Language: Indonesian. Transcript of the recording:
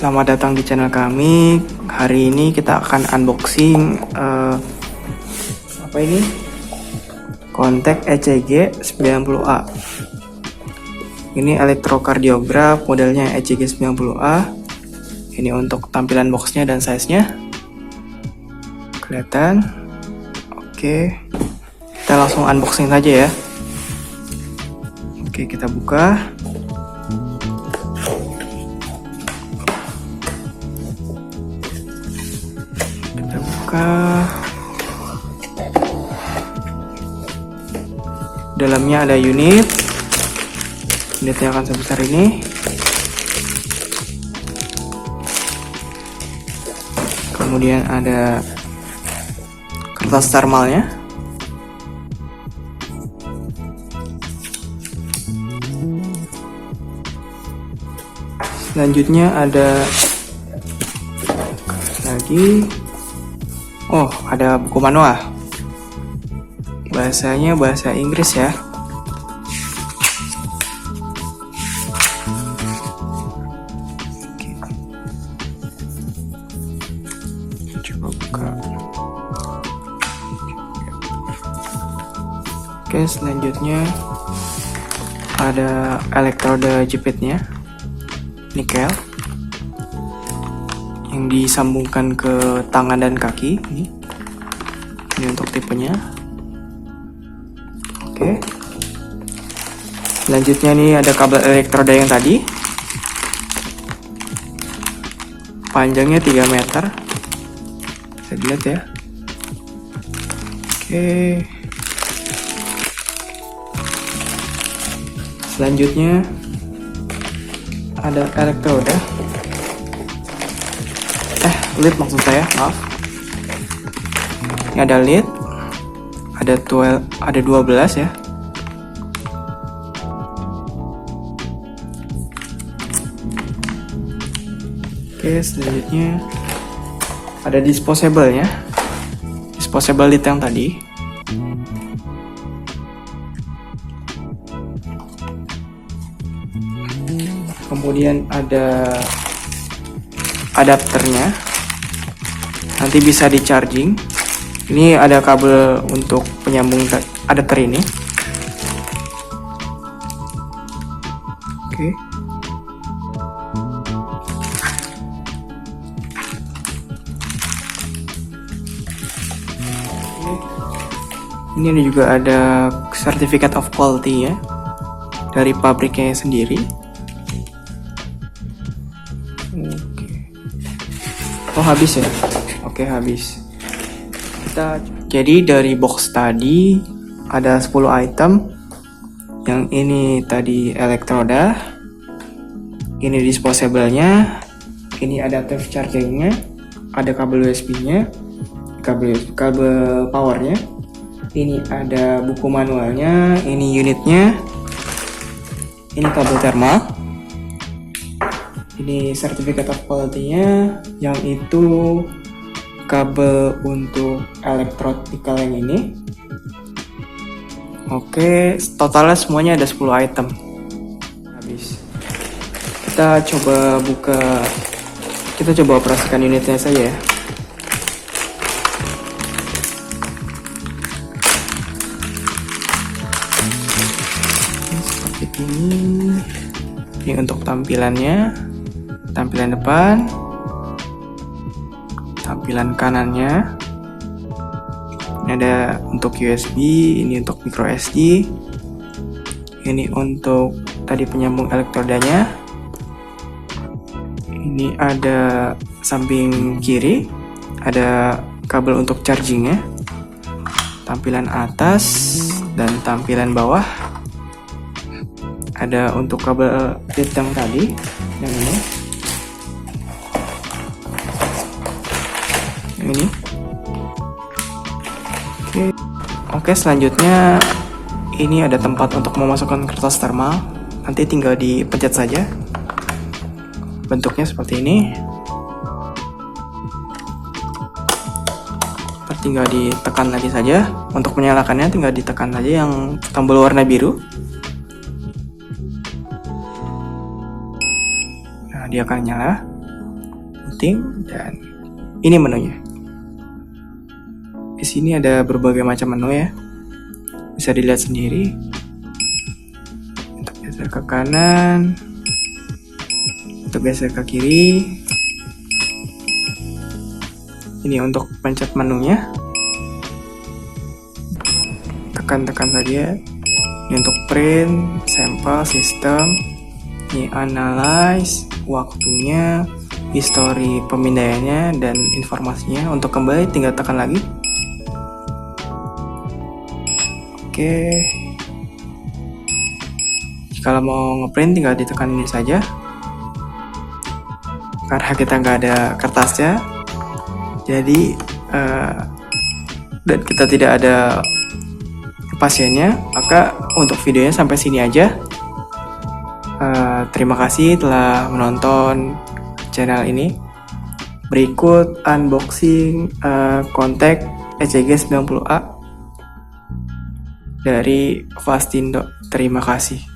selamat datang di channel kami. Hari ini kita akan unboxing apa ini? Contact ECG 90A. Ini elektrokardiograf modelnya ECG 90A. Ini untuk tampilan boxnya dan size-nya. Kelihatan? Oke. Kita langsung unboxing saja ya. Oke, kita buka. Dalamnya ada unitnya akan sebesar ini. Kemudian ada kertas thermalnya. Selanjutnya ada lagi. Oh, ada buku manual. Bahasanya bahasa Inggris ya. Coba buka. Oke, selanjutnya ada elektroda jepitnya, nikel, yang disambungkan ke tangan dan kaki. Ini untuk tipenya. Oke. Selanjutnya nih ada kabel elektroda yang tadi. Panjangnya 3 meter. Bisa dilihat ya. Oke. Selanjutnya ada elektroda. Lid maksud saya, maaf. Ini ada lid, ada 12 ya. Oke, selanjutnya ada disposable-nya, disposable lid yang tadi. Kemudian ada adapternya. Nanti bisa di charging. Ini ada kabel untuk penyambung adapter ini. Oke. Ini juga ada certificate of quality ya, dari pabriknya sendiri. Oke. Oh, habis ya? Oke, habis. Jadi dari box tadi ada 10 item. Yang ini tadi elektroda, ini disposable-nya, ini adaptive charging-nya, ada kabel USB-nya, kabel power-nya. Ini ada buku manualnya, ini unitnya. Ini kabel thermal. Ini certificate of quality-nya, yang itu kabel untuk elektrod nikel yang ini. Oke, totalnya semuanya ada 10 item. Habis. Kita coba operasikan unitnya saja ya. Seperti ini. Ini untuk tampilannya. Tampilan depan, tampilan kanannya. Ini ada untuk USB, ini untuk micro SD, ini untuk tadi penyambung elektrodanya. Ini ada samping kiri, ada kabel untuk chargingnya. Tampilan atas dan tampilan bawah ada untuk kabel lid yang tadi, yang ini. Ini. Oke, selanjutnya ini ada tempat untuk memasukkan kertas thermal. Nanti tinggal dipencet saja. Bentuknya seperti ini. Tinggal ditekan lagi saja. Untuk menyalakannya tinggal ditekan saja yang tombol warna biru. Nah, dia akan nyala. printing, dan ini menunya. Di sini ada berbagai macam menu ya, bisa dilihat sendiri. Untuk geser ke kanan, untuk geser ke kiri. Ini untuk pencet menunya, tekan-tekan saja. Ini untuk print, sampel, sistem, ini analyze, waktunya, histori pemindaiannya, dan informasinya. Untuk kembali tinggal tekan lagi. Oke. Kalau mau ngeprint tinggal ditekan ini saja. Karena kita nggak ada kertasnya, jadi dan kita tidak ada pasiennya, maka untuk videonya sampai sini aja. Terima kasih telah menonton channel ini. Berikut unboxing kontak ECG 90A dari Fastindo. Terima kasih.